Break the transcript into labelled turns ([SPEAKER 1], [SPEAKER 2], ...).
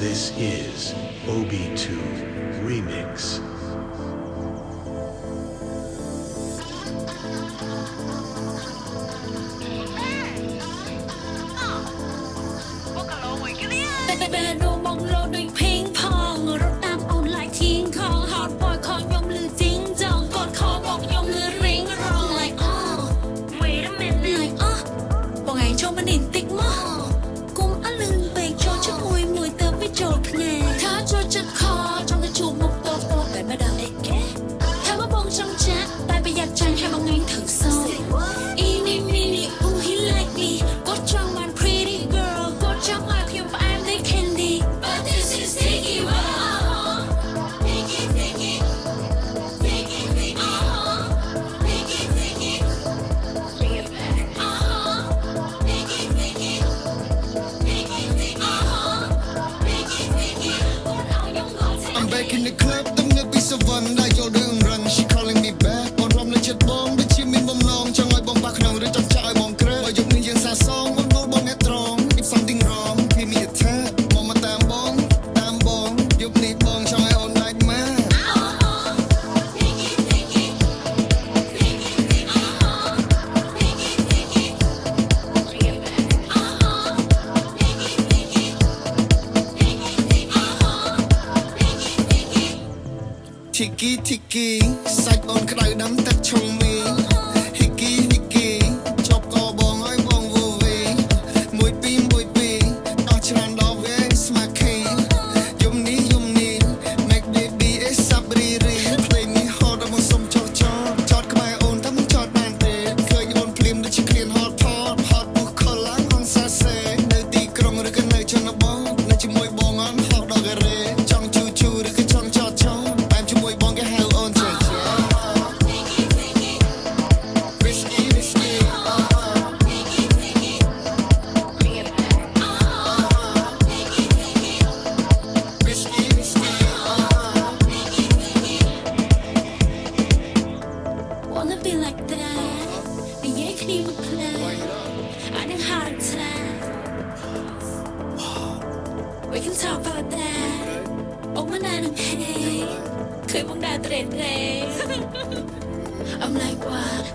[SPEAKER 1] This is OB2 Remix.
[SPEAKER 2] Back in the club, them the be so fun. Like you're doing run, she calling me back. On rum the chat bomb, the chim in bomb long. Chang I bomb back now, the jump chai bomb crack. Why you need your song? On no bomb at wrong. If something wrong, give me a tap. Mama tam bong. You need bong, chang I on like man. Tiki, sạch on cái đáy đắm tắt trong mi. Hiki, chọc co bong ơi bong vô vi. Mùi pi, đo chân đo về smacky. Yum ni, make baby es sabriri. Play me hard, I'm on some chọt cái bài ôn thắm chọt bàn tê. Khơi ôn phim để chỉ clean hot book color on xa xe. Nơi tì krong rồi cái nơi cho nó bong. Nơi chỉ mùi bong on hot dog rê. Trong chu rồi cái trong chọt. Mùi bong cái hell on check risky
[SPEAKER 3] Wanna be like that The yank need to play I need heart attack We can talk about that Oh my name hey เคยมองดาวเตร็ดเลย I'm like what